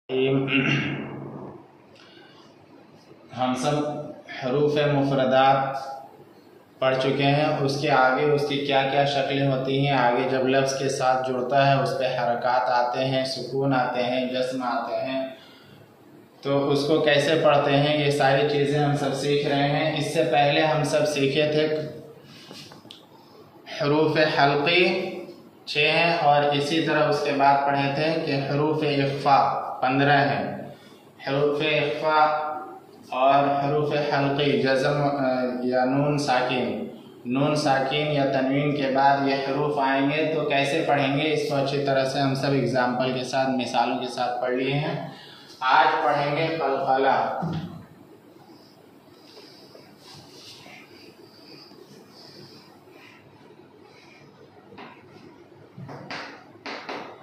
हम सब हरूफ मुफरदात पढ़ चुके हैं। उसके आगे उसकी क्या क्या शक्लें होती हैं, आगे जब लफ्ज़ के साथ जुड़ता है उस पर हरकत आते हैं, सुकून आते हैं, जस्म आते हैं, तो उसको कैसे पढ़ते हैं, ये सारी चीज़ें हम सब सीख रहे हैं। इससे पहले हम सब सीखे थे हरूफ हल्की 6 हैं, और इसी तरह उसके बाद पढ़े थे कि हरूफ इख्फा 15 हैं। हरूफ इख्फा और हरूफ हल्की जज़म या नून साकिन या तनवीन के बाद ये हरूफ आएंगे, तो कैसे पढ़ेंगे इसको अच्छी तरह से हम सब एग्जाम्पल के साथ, मिसालों के साथ पढ़ लिए हैं। आज पढ़ेंगे कलकला।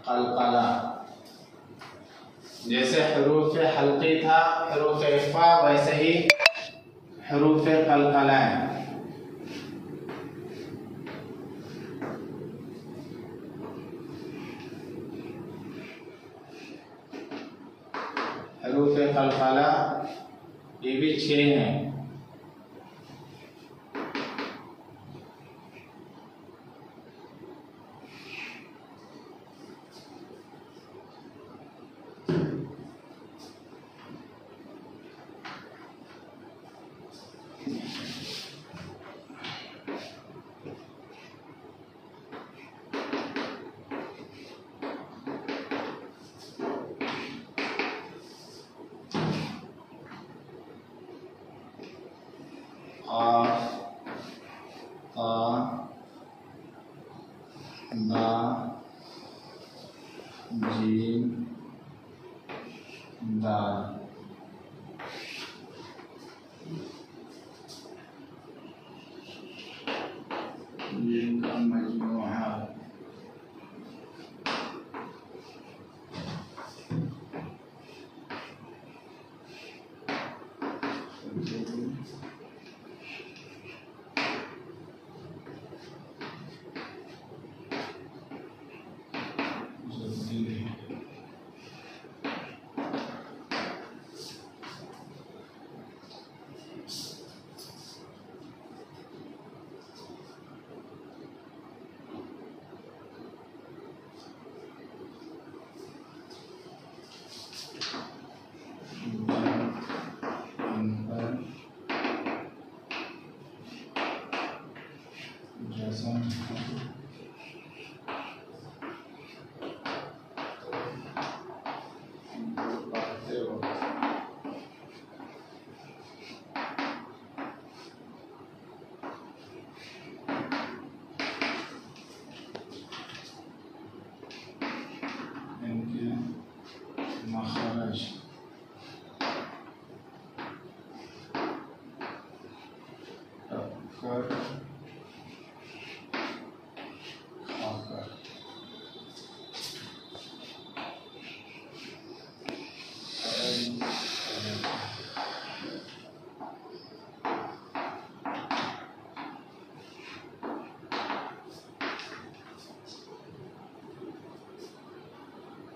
कलकला जैसे हरूफ हल्की था, हरूफ इख्फा, वैसे ही हरूफ कलकला है। हरूफ कलकला ये भी 6 हैं। जीम दाल। जिनका मजमूआ मखरज टक्कर खाकर।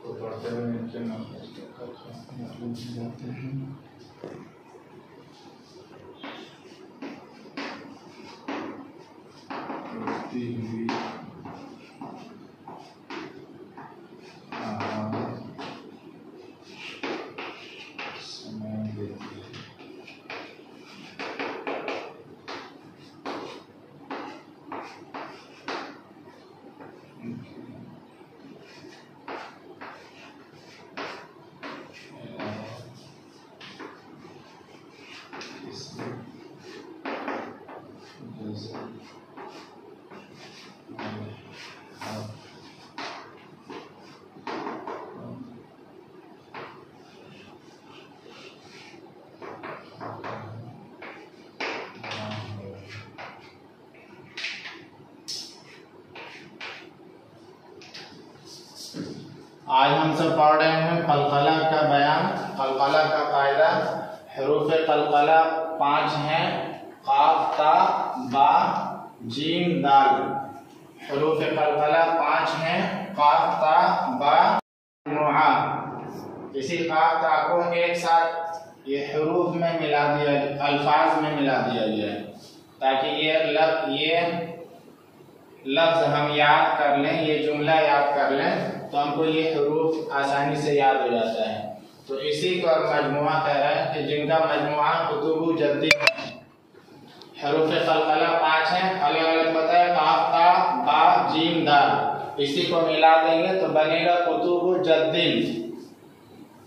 तो पढ़ते हुए इनके मतलब जाते हैं। उड़ती हुई समय देती है। आज हम सब पढ़ रहे हैं कलकला का बयान। कलकला का कायदा, हरूफ कलकला 5 हैं, काफ, ता, बा, जीम, दाल। हरूफ कलकला 5 हैं, काफ, ता, बा, मुआ। इसी काफ ता को एक साथ ये हरूफ में मिला दिया, अल्फाज में मिला दिया गया है ताकि ये लफ्ज हम याद कर लें, ये जुमला याद कर लें तो हमको ये हरूफ आसानी से याद हो जाता है। तो इसी को मजमुआ कह रहा है कि जिनका मजमुआ कुतुबु जद्दी हरूफ कलकला 5 हैं, अलग अलग पता है, काफ ता बा जीम दाल, इसी को मिला देंगे तो बनेगा कुतुबु जद्दीन।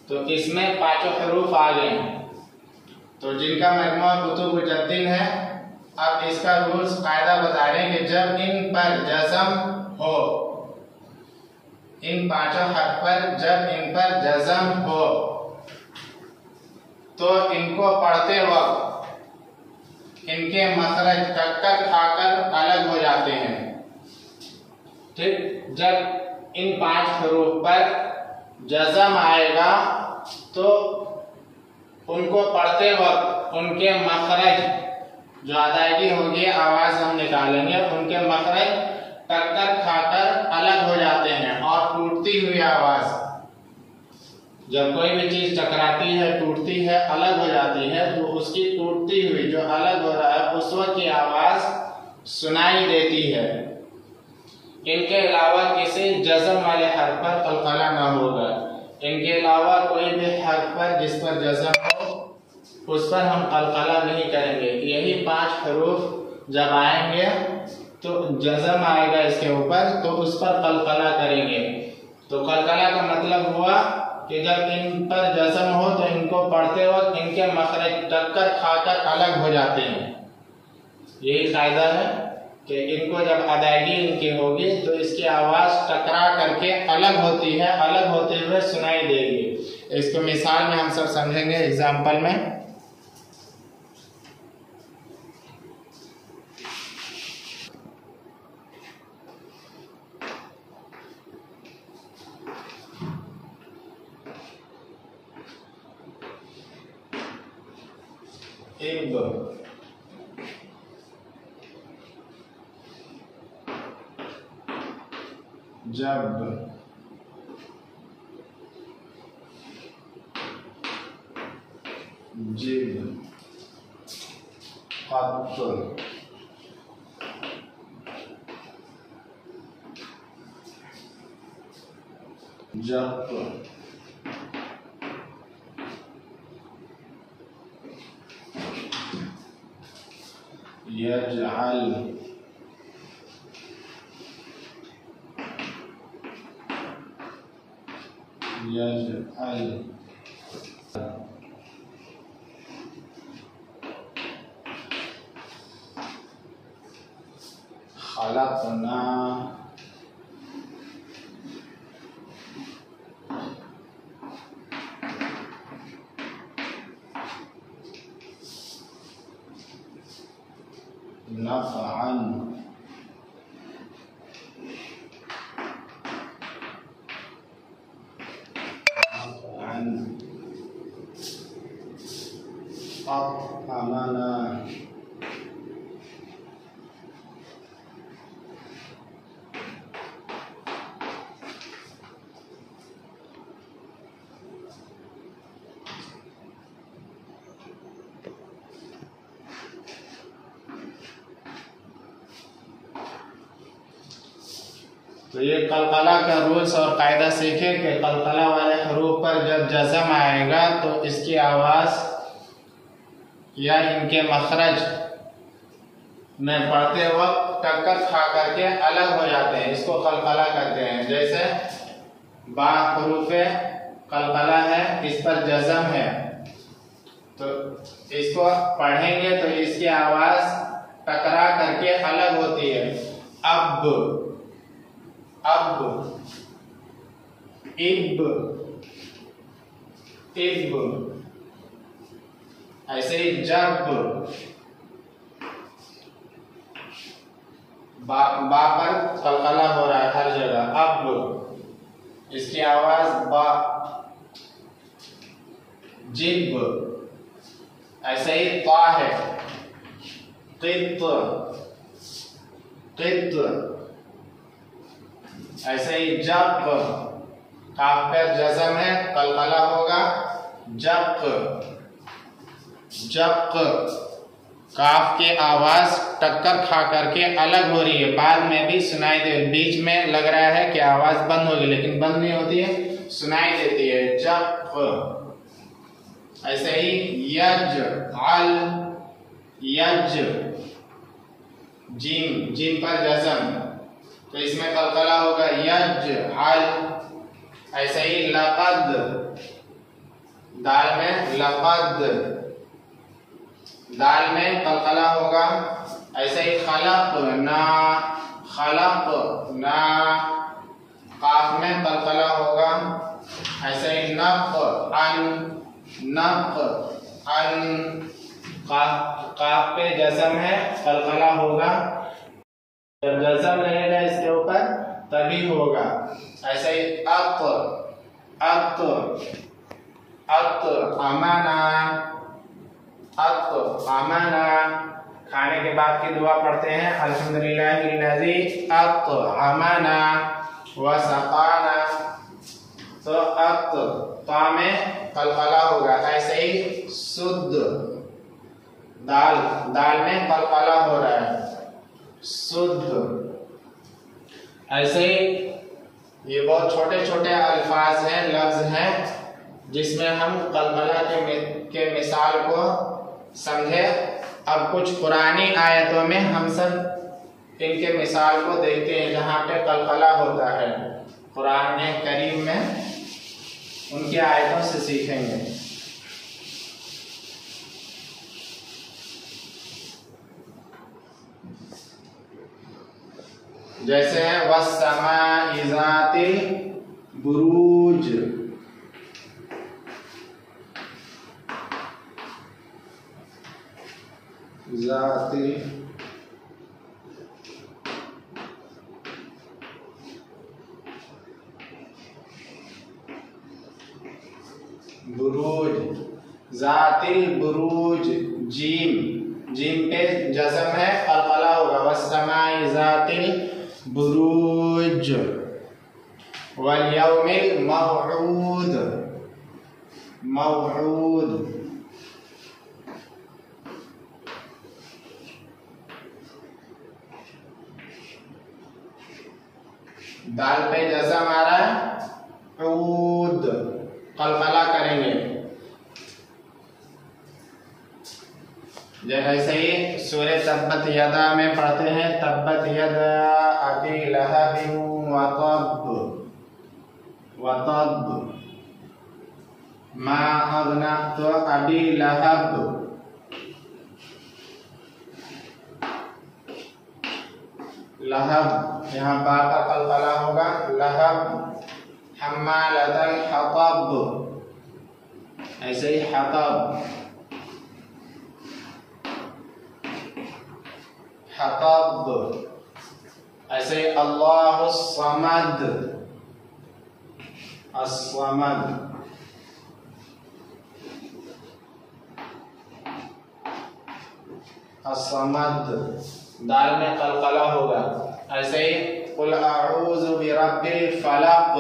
तो इसमें 5 हरूफ आ गए हैं। तो जिनका मजमुआ कुतुबु जद्दीन है, अब इसका रूल्स कायदा बता रहे हैं कि जब इन पर जज़म हो, इन 5 हर्फ पर जब इन पर जज़म हो तो इनको पढ़ते वक्त इनके मखरज टक्कर खाकर अलग हो जाते हैं। ठीक, जब इन 5 हरूफ पर जज़म आएगा तो उनको पढ़ते वक्त उनके मखरज जो अदायगी होगी, आवाज हम निकालेंगे, उनके मखरज टक्कर खाकर अलग हो जाते हैं और टूटती हुई आवाज, जब कोई भी चीज टकराती है, टूटती है, अलग हो जाती है, तो उसकी टूटती हुई जो अलग हो रहा है उस वक्त की आवाज सुनाई देती है। इनके अलावा किसी जज़म वाले हर्फ पर कलकला ना होगा। इनके अलावा कोई भी हर्फ पर जिस पर जज़म हो उस पर हम कलकला नहीं करेंगे। यही 5 हरूफ जब आएंगे तो जज़म आएगा इसके ऊपर तो उस पर कलकला करेंगे। तो कलकला का मतलब हुआ कि जब इन पर जज़म हो तो इनको पढ़ते वक्त इनके मखरज टक्कर खाकर अलग हो जाते हैं। यही कायदा है कि इनको जब अदायगी इनकी होगी तो इसकी आवाज़ टकरा करके अलग होती है, अलग होते हुए सुनाई देगी। इसको मिसाल में हम सब समझेंगे, एग्जाम्पल में। इब, जब, जिब, क़त, जब, यजअल, यजअल, खलक़ना, नफ़अन, अफ़अमना, तो ये कलकला का रूल्स और कायदा सीखे कि कलकला वाले हरूफ पर जब जज़म आएगा तो इसकी आवाज़ या इनके मखरज में पढ़ते वक्त टक्कर खा करके अलग हो जाते हैं, इसको कलकला कहते हैं। जैसे बा हरूफ कलकला है, इस पर जज़म है, तो इसको पढ़ेंगे तो इसकी आवाज़ टकरा करके अलग होती है। अब, अब, इब, इब, ऐसे ही जब, बा पर कलकला हो रहा है हर जगह। अब इसकी आवाज बा। जिब, ऐसे ही ता है। क़ित, क़ित, ऐसे ही जब, काफ पर जज़म है, कलकला होगा। जक, जक, काफ की आवाज टक्कर खा करके अलग हो रही है, बाद में भी सुनाई दे, बीच में लग रहा है कि आवाज बंद होगी लेकिन बंद नहीं होती है, सुनाई देती है। जक। ऐसे ही यज, अल, यज, जीम, जीम पर जज़म, तो इसमें कलकला होगा। यज, अल। ऐसे ही लक़द, दाल में लक़द, दाल में कलकला होगा। ऐसे ही खलक, ना, खलक, ना, काफ में कलकला होगा। ऐसे ही नक, अन, नक, अन, काफ पे जज़म है, कलकला होगा। जब जज़म रहेगा इसके ऊपर तभी होगा। ऐसे ही अत, अत, अत, अमाना, अत, अमाना। खाने के बाद की दुआ पढ़ते हैं, अल्हम्दुलिल्लाहिल्लज़ी अत अमाना व सक़ाना। तो अत, ता में कलकला होगा। ऐसे ही शुद्ध, दाल, दाल में कलकला हो रहा है, शुद्ध। ऐसे ही ये बहुत छोटे छोटे अल्फाज हैं, लफ्ज हैं, जिसमें हम कलकला के मिसाल को समझे। अब कुछ पुरानी आयतों में हम सब इनके मिसाल को देखते हैं जहाँ पे कलकला होता है। कुरान करीम में उनकी आयतों से सीखेंगे। जैसे है वस्समाइ ज़ातिल बुरूज, ज़ातिल बुरूज, ज़ातिल बुरूज, जीम, जीम पे जज़म है, कलकला होगा। वस्समाइ ज़ातिल बुरूज वल यौमिल मौऊद, मौऊद। दाल पे जज़म आ रहा है, ऊद, कलकला करेंगे। जैसे ही सूरह तब्बत यदा में पढ़ते हैं, तब्बत यदा अबी लहब व तब, व तब मा अगना, तो अबी लहब, लहब यहाँ बा का कलकला होगा, लहब। हम्मालतल हतब, ऐसे ही हतब, हतब। ऐसे अल्लाहुस समद, अस्समद, अस्समद, दाल में कलकला होगा। ऐसे ही कुल अऊज़ु बिरब्बिल फलक,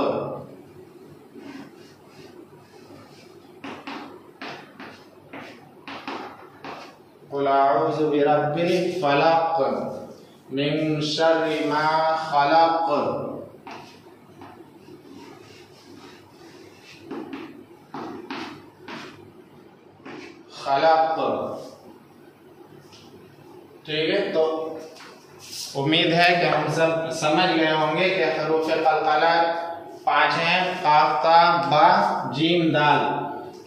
कुल अऊज़ु बिरब्बिल फलक मिन शर्रि मा खलक, खलक। ठीक है, तो उम्मीद है कि हम सब समझ गए होंगे कि हरूफ कलकला 5 हैं, काफ, ता, बा, जीम, दाल।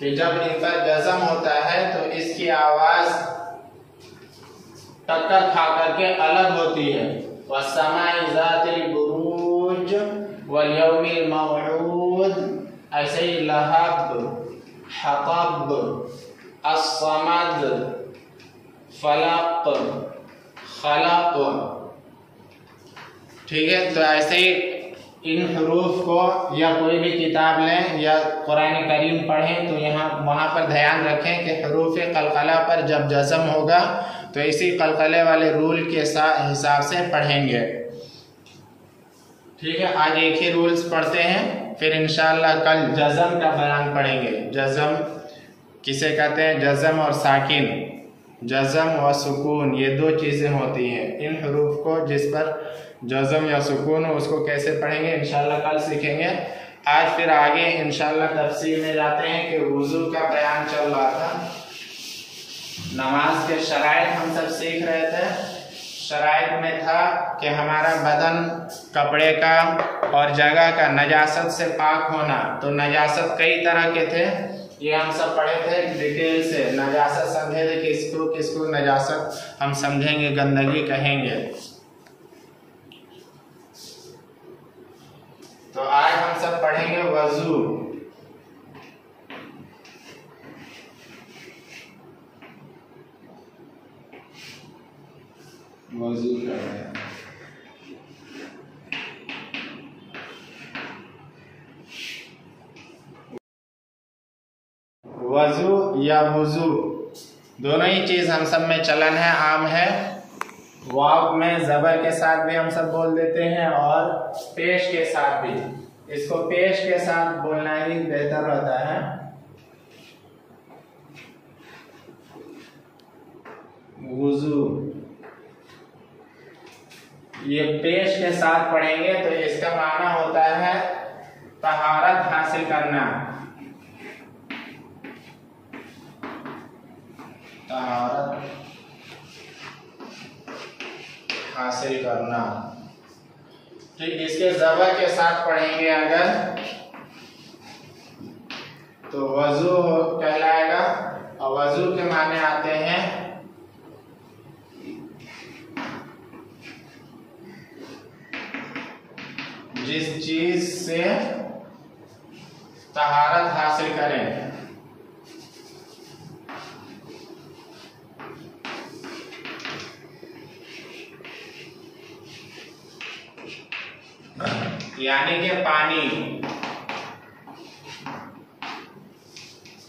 कि जब इन पर जज़म होता है तो इसकी आवाज टक्कर खा करके अलग होती है। वस्समाइ ज़ातिल बुरूज वल यौमिल मौऊद, ऐसे ही लहब, हतब, अस्समद, फलक, खलक। ठीक है, तो ऐसे ही इन हरूफ को या कोई भी किताब लें या कुरान करीम पढ़ें तो यहाँ वहाँ पर ध्यान रखें कि हरूफ कलकला पर जब जज़म होगा तो इसी कलकले वाले रूल के हिसाब से पढ़ेंगे। ठीक है, आज एक ही रूल्स पढ़ते हैं, फिर इंशाअल्लाह कल जज़म का बयान पढ़ेंगे। जज़म किसे कहते हैं? जज़म और साकिन, जज़म व सुकून, ये दो चीज़ें होती हैं। इन हरूफ को जिस पर जज़म या सुकून हो उसको कैसे पढ़ेंगे इंशाअल्लाह कल सीखेंगे। आज फिर आगे इंशाअल्लाह तफसील में जाते हैं कि वुज़ू का बयान चल रहा था, नमाज के शराइत हम सब सीख रहे थे। शराइत में था कि हमारा बदन कपड़े का और जगह का नजासत से पाक होना। तो नजासत कई तरह के थे, ये हम सब पढ़े थे डिटेल से। नजासत समझे थे किसको किसको नजासत हम समझेंगे गंदगी कहेंगे। तो आज हम सब पढ़ेंगे वजू। वजू कर रहे हैं। वजू या वुजू दोनों ही चीज हम सब में चलन है, आम है। वाव में ज़बर के साथ भी हम सब बोल देते हैं और पेश के साथ भी। इसको पेश के साथ बोलना ही बेहतर होता है। वुजू ये पेश के साथ पढ़ेंगे तो इसका माना होता है तहारत हासिल करना। तहारत हासिल करना। ठीक, इसके ज़बर के साथ पढ़ेंगे अगर तो वजू कहलाएगा। और वजू के माने आते हैं जिस चीज से तहारत हासिल करें। यानी कि पानी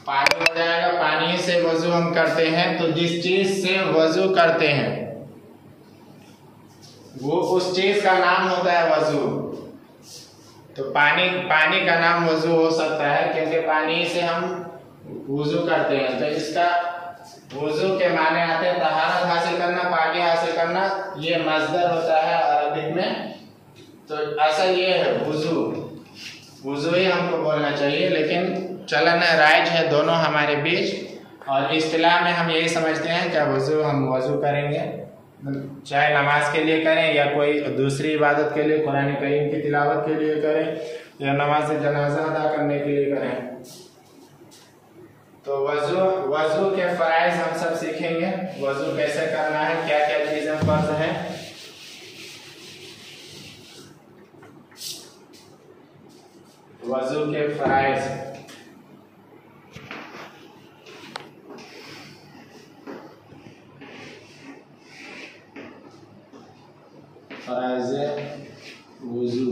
हो जाएगा। पानी से वजू हम करते हैं तो जिस चीज से वजू करते हैं वो उस चीज का नाम होता है वजू। तो पानी का नाम वजू हो सकता है क्योंकि पानी से हम वजू करते हैं। तो इसका वजू के माने आते हैं तहारत हासिल करना, पानी हासिल करना। ये मस्दर होता है अरबिक में। तो असल ये है वजू ही हमको बोलना चाहिए, लेकिन चलन है राइज है दोनों हमारे बीच। और इस्तिलाह में हम यही समझते हैं क्या वजू हम वजू करेंगे, चाहे नमाज के लिए करें या कोई दूसरी इबादत के लिए, कुरान करीम की तिलावत के लिए करें या नमाज जनाजा अदा करने के लिए करें। तो वजू के फराइज हम सब सीखेंगे। वजू कैसे करना है, क्या क्या चीजें फर्ज हैं। वजू के फराइज वजू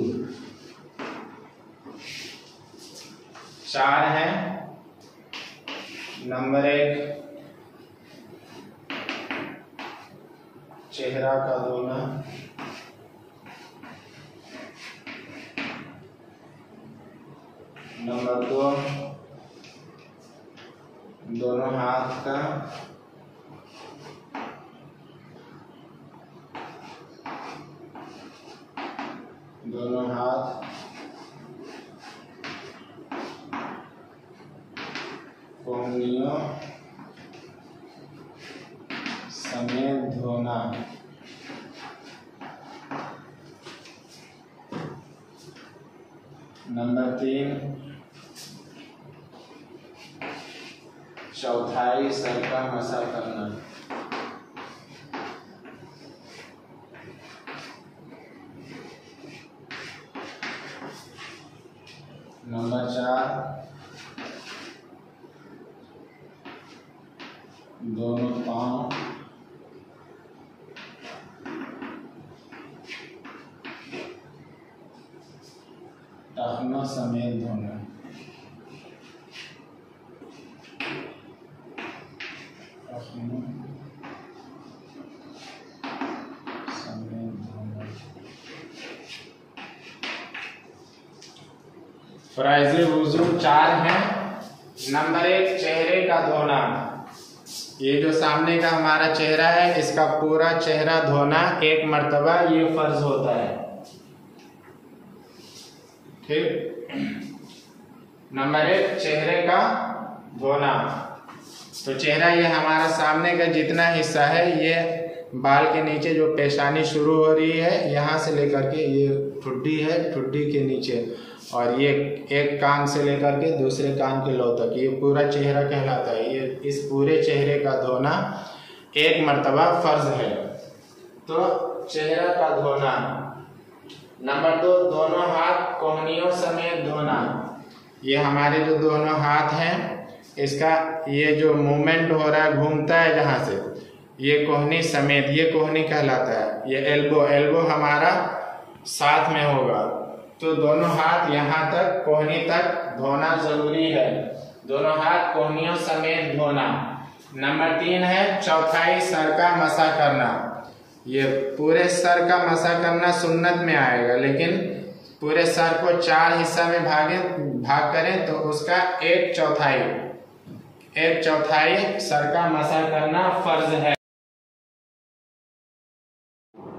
4 हैं। नंबर 1 चेहरा का धोना। नंबर 2 दोनों हाथ का। दोनों हाथ कोहनियों समेत धोना। नंबर 3 चौथाई सर का मसा करना। नंबर 4 दोनों पांव टखनों समेत धोना। फराइज़ वुज़ू 4 हैं। नंबर 1, चेहरे का धोना। ये जो सामने का हमारा चेहरा है, इसका पूरा चेहरा धोना 1 मर्तबा ये फर्ज होता है। ठीक। नंबर 1, चेहरे का धोना। तो चेहरा ये हमारा सामने का जितना हिस्सा है, ये बाल के नीचे जो पेशानी शुरू हो रही है, यहाँ से लेकर के ये ठुड्डी है, ठुड्डी के नीचे, और ये एक कान से लेकर के दूसरे कान के लौ तक, ये पूरा चेहरा कहलाता है। ये इस पूरे चेहरे का धोना 1 मर्तबा फर्ज है। तो चेहरा का धोना। नंबर 2, दोनों हाथ कोहनियों समेत धोना। ये हमारे जो दोनों हाथ हैं, इसका ये जो मूवमेंट हो रहा है, घूमता है जहाँ से, ये कोहनी समेत, ये कोहनी कहलाता है। ये एल्बो हमारा साथ में होगा। तो दोनों हाथ यहाँ तक, कोहनी तक धोना जरूरी है। दोनों हाथ कोहनियों समेत धोना। नंबर 3 है चौथाई सर का मसा करना। ये पूरे सर का मसा करना सुन्नत में आएगा, लेकिन पूरे सर को 4 हिस्सा में भाग करें तो उसका 1/4 सर का मसा करना फर्ज है।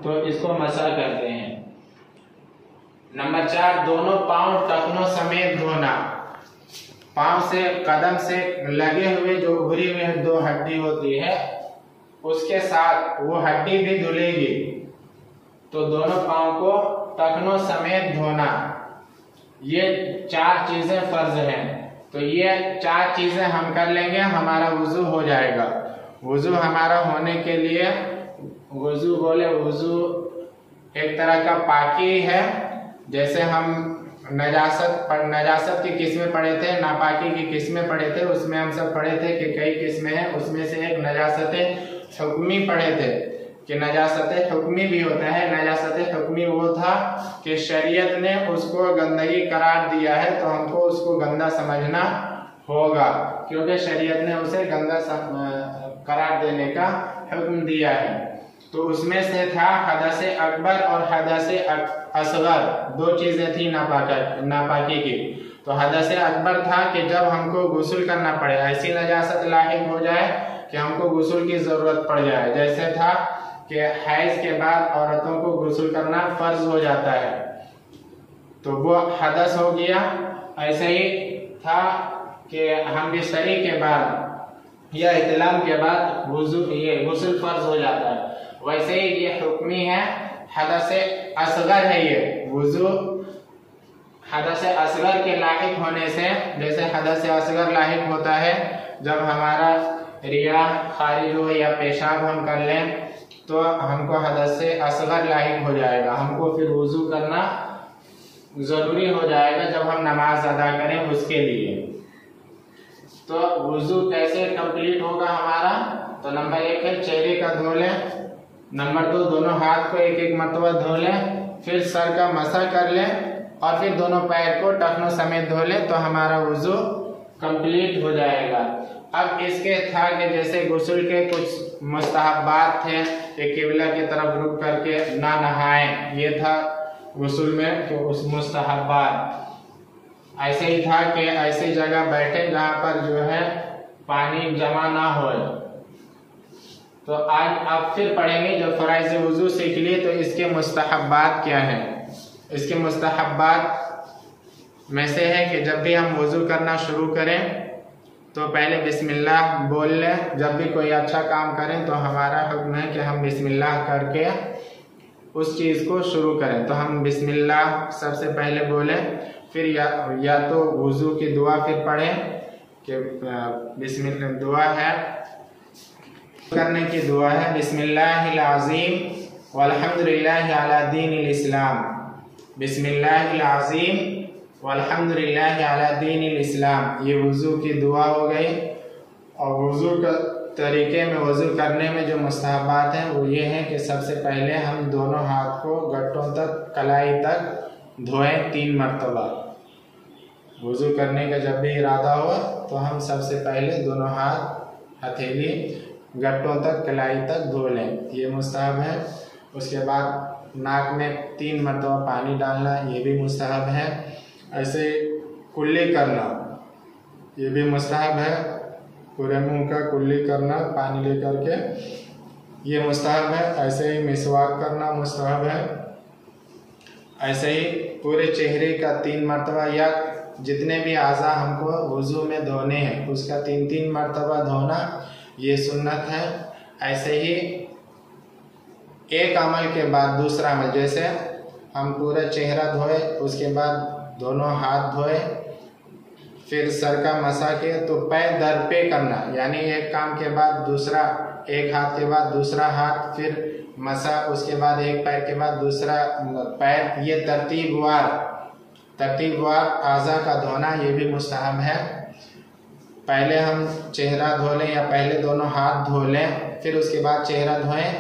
तो इसको मसा करते हैं। नंबर 4, दोनों पांव टखनों समेत धोना। पांव से, कदम से लगे हुए जो उभरी हुई 2 हड्डी होती है, उसके साथ वो हड्डी भी धुलेगी। तो दोनों पांव को टखनों समेत धोना। ये 4 चीजें फर्ज हैं। तो ये 4 चीजें हम कर लेंगे, हमारा वुजू हो जाएगा। वुजू हमारा होने के लिए, वुजू एक तरह का पाकी है। जैसे हम नजासत की किस्में पढ़े थे, नापाकी की किस्में पढ़े थे, उसमें हम सब पढ़े थे कि कई किस्में हैं। उसमें से एक नजासत हुक्मी पढ़े थे कि नजासत हुक्मी भी होता है। नजासत हुक्मी वो था कि शरीयत ने उसको गंदगी करार दिया है, तो हमको उसको गंदा समझना होगा, क्योंकि शरीयत ने उसे गंदा करार देने का हुक्म दिया है। तो उसमें से था हदस अकबर और हदस असगर, 2 चीजें थी नापाकी की। तो हदस अकबर था कि जब हमको गुस्ल करना पड़े, ऐसी नजासत लाहिक हो जाए कि हमको गुस्ल की जरूरत पड़ जाए। जैसे था कि हैज के बाद औरतों को गुस्ल करना फर्ज हो जाता है, तो वो हदस हो गया। ऐसे ही था कि हम बिस्तरी के बाद या इहतिलाम के बाद गुस्ल फर्ज हो जाता है। वैसे ही ये हुक्मी है, हदस असगर है। ये वुजू हदस असगर के लाहिक होने से, जैसे हदस असगर लाहिक होता है जब हमारा रिया खारिज हो या पेशाब हम कर लें, तो हमको हदस असगर लाहिक हो जाएगा। हमको फिर वुजू करना जरूरी हो जाएगा जब हम नमाज अदा करें उसके लिए। तो वुजू कैसे कंप्लीट होगा हमारा? तो नंबर 1 है चेहरे का धो लें। नंबर 2, दोनों हाथ को 1 मरतबा धो लें। फिर सर का मसा कर लें और फिर दोनों पैर को टखनों समेत धो लें, तो हमारा वुजू कंप्लीट हो जाएगा। अब इसके था कि जैसे गुस्ल के कुछ मुस्तहब्बात थे कि किबला की तरफ रुक करके ना नहाएं, ये था गुस्ल में कि उस मुस्तहब्बात। ऐसे ही था कि ऐसी जगह बैठे जहाँ पर जो है पानी जमा ना हो। तो आज आप फिर पढ़ेंगे, जब फराइज़ वुजू सीख लिए तो इसके मुस्तहब्बात क्या हैं। इसके मुस्तहब्बात में से है कि जब भी हम वुजू करना शुरू करें तो पहले बिस्मिल्लाह बोल लें। जब भी कोई अच्छा काम करें तो हमारा हुक्म है कि हम बिस्मिल्लाह करके उस चीज़ को शुरू करें। तो हम बिस्मिल्लाह सबसे पहले बोलें, फिर या तो वुजू की दुआ फिर पढ़ें कि बिस्मिल्लाह दुआ है, करने की दुआ है बिस्मिल्लाहिल अज़ीम वल्हम्दुलिल्लाहि अला दीनिल इस्लाम। बिस्मिल्लाहिल अज़ीम वल्हम्दुलिल्लाहि अला दीनिल इस्लाम, ये वुजू की दुआ हो गई। और वुजू का तरीके में, वुजू करने में जो मुस्तहब्बात हैं वो ये हैं कि सबसे पहले हम दोनों हाथ को गट्टों तक, कलाई तक धोएं 3 मरतबा। वुजू करने का जब भी इरादा हो तो हम सबसे पहले दोनों हाथ, हथेली गट्टों तक, कलाई तक धो लें, ये मुस्तहब है। उसके बाद नाक में 3 मरतबा पानी डालना, ये भी मुस्तहब है। ऐसे कुल्ली करना ये भी मुस्तहब है, पूरे मुंह का कुल्ली करना पानी लेकर के ये मुस्तहब है। ऐसे ही मिसवाक करना मुस्तहब है। ऐसे ही पूरे चेहरे का 3 मरतबा या जितने भी आज़ा हमको वुज़ू में धोने हैं उसका 3-3 मरतबा धोना ये सुन्नत है। ऐसे ही एक अमल के बाद दूसरा अमल, जैसे हम पूरा चेहरा धोए उसके बाद दोनों हाथ धोए फिर सर का मसा के, तो पैर दर पे करना, यानी एक काम के बाद दूसरा, एक हाथ के बाद दूसरा हाथ, फिर मसा, उसके बाद एक पैर के बाद दूसरा पैर, ये तरतीबवार आज़ा का धोना ये भी मुस्तहब है। पहले हम चेहरा धो लें या पहले दोनों हाथ धो लें फिर उसके बाद चेहरा धोएं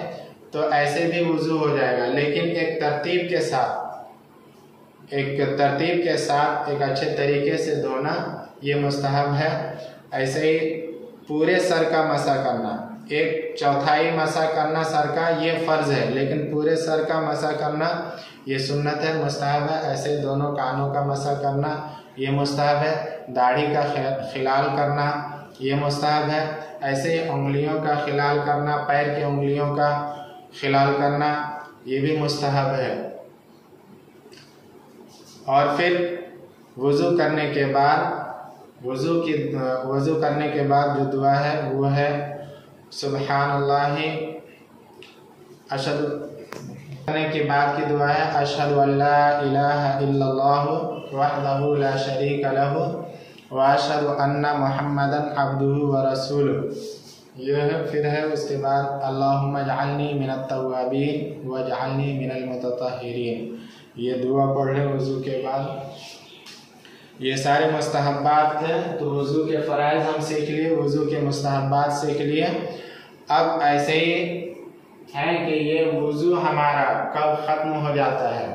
तो ऐसे भी वुज़ू हो जाएगा, लेकिन एक तरतीब के साथ एक अच्छे तरीके से धोना ये मुस्तहब है। ऐसे ही पूरे सर का मसा करना, 1/4 मसा करना सर का ये फ़र्ज़ है, लेकिन पूरे सर का मसा करना ये सुन्नत है, मुस्तहब है। ऐसे दोनों कानों का मसा करना ये मुस्तहब है। दाढ़ी का खिलाल करना ये मुस्तहब है। ऐसे ही उंगलियों का खिलाल करना, पैर की उंगलियों का खिलाल करना ये भी मुस्तहब है। और फिर वुज़ू करने के बाद जो दुआ है वो है सुब्हानल्लाहि, अशहदु करने के बाद की दुआ है अशहदु अल्ला इलाहा इल्लल्लाहु वहदहु ला शरीका लहु व अशहदु अन्ना मुहम्मदन अब्दुहु व रसूलुहु, यह है। फिर है उसके बाद अल्लाहुम्मा जअलनी मिनत तव्वाबीन व जअलनी मिनल मुतत्तहिरीन, ये दुआ पढ़ लें वज़ू के बाद। ये सारे मुस्तहब्बात हैं। तो वज़ू के फ़राइज़ हम सीख लिए, वज़ू के मुस्तहब्बात सीख लिए। अब ऐसे ही है कि ये वज़ू हमारा कब ख़त्म हो जाता है,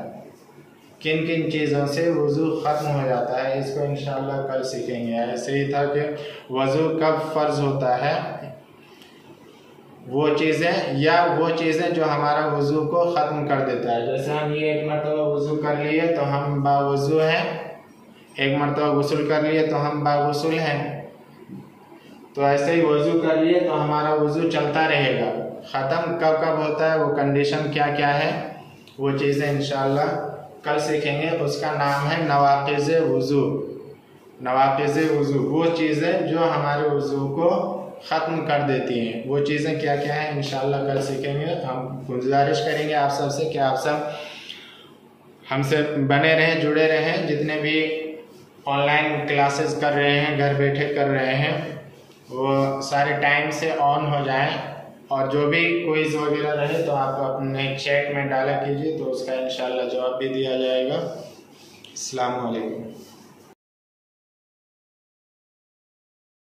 किन किन चीज़ों से वज़ू ख़त्म हो जाता है, इसको इंशाअल्लाह कल सीखेंगे। ऐसे ही था कि वज़ू कब फ़र्ज़ होता है, वो चीज़ें जो हमारा वज़ू को ख़त्म कर देता है। जैसे हम ये 1 मरतबा वज़ू कर लिए तो हम बावज़ू हैं, 1 मरतबा गुस्ल कर लिए तो हम बागुस्ल हैं। तो ऐसे ही वज़ू कर लिए तो हमारा वज़ू चलता रहेगा। ख़त्म कब कब होता है, वो कंडीशन क्या क्या है, वो चीज़ें इंशाअल्लाह कल सीखेंगे। उसका नाम है नवाक़िज़े वज़ू। नवाक़िज़े वज़ू वो चीज़ें जो हमारे वज़ू को ख़त्म कर देती हैं, वो चीज़ें क्या क्या हैं इंशाअल्लाह कल सीखेंगे। हम गुजारिश करेंगे आप सबसे कि आप सब हमसे बने रहें, जुड़े रहें। जितने भी ऑनलाइन क्लासेस कर रहे हैं, घर बैठे कर रहे हैं, वो सारे टाइम से ऑन हो जाएं। और जो भी क्विज़ वगैरह रहे तो आप अपने चैट में डाला कीजिए, तो उसका इंशाअल्लाह जवाब भी दिया जाएगा। अस्सलामु अलैकुम।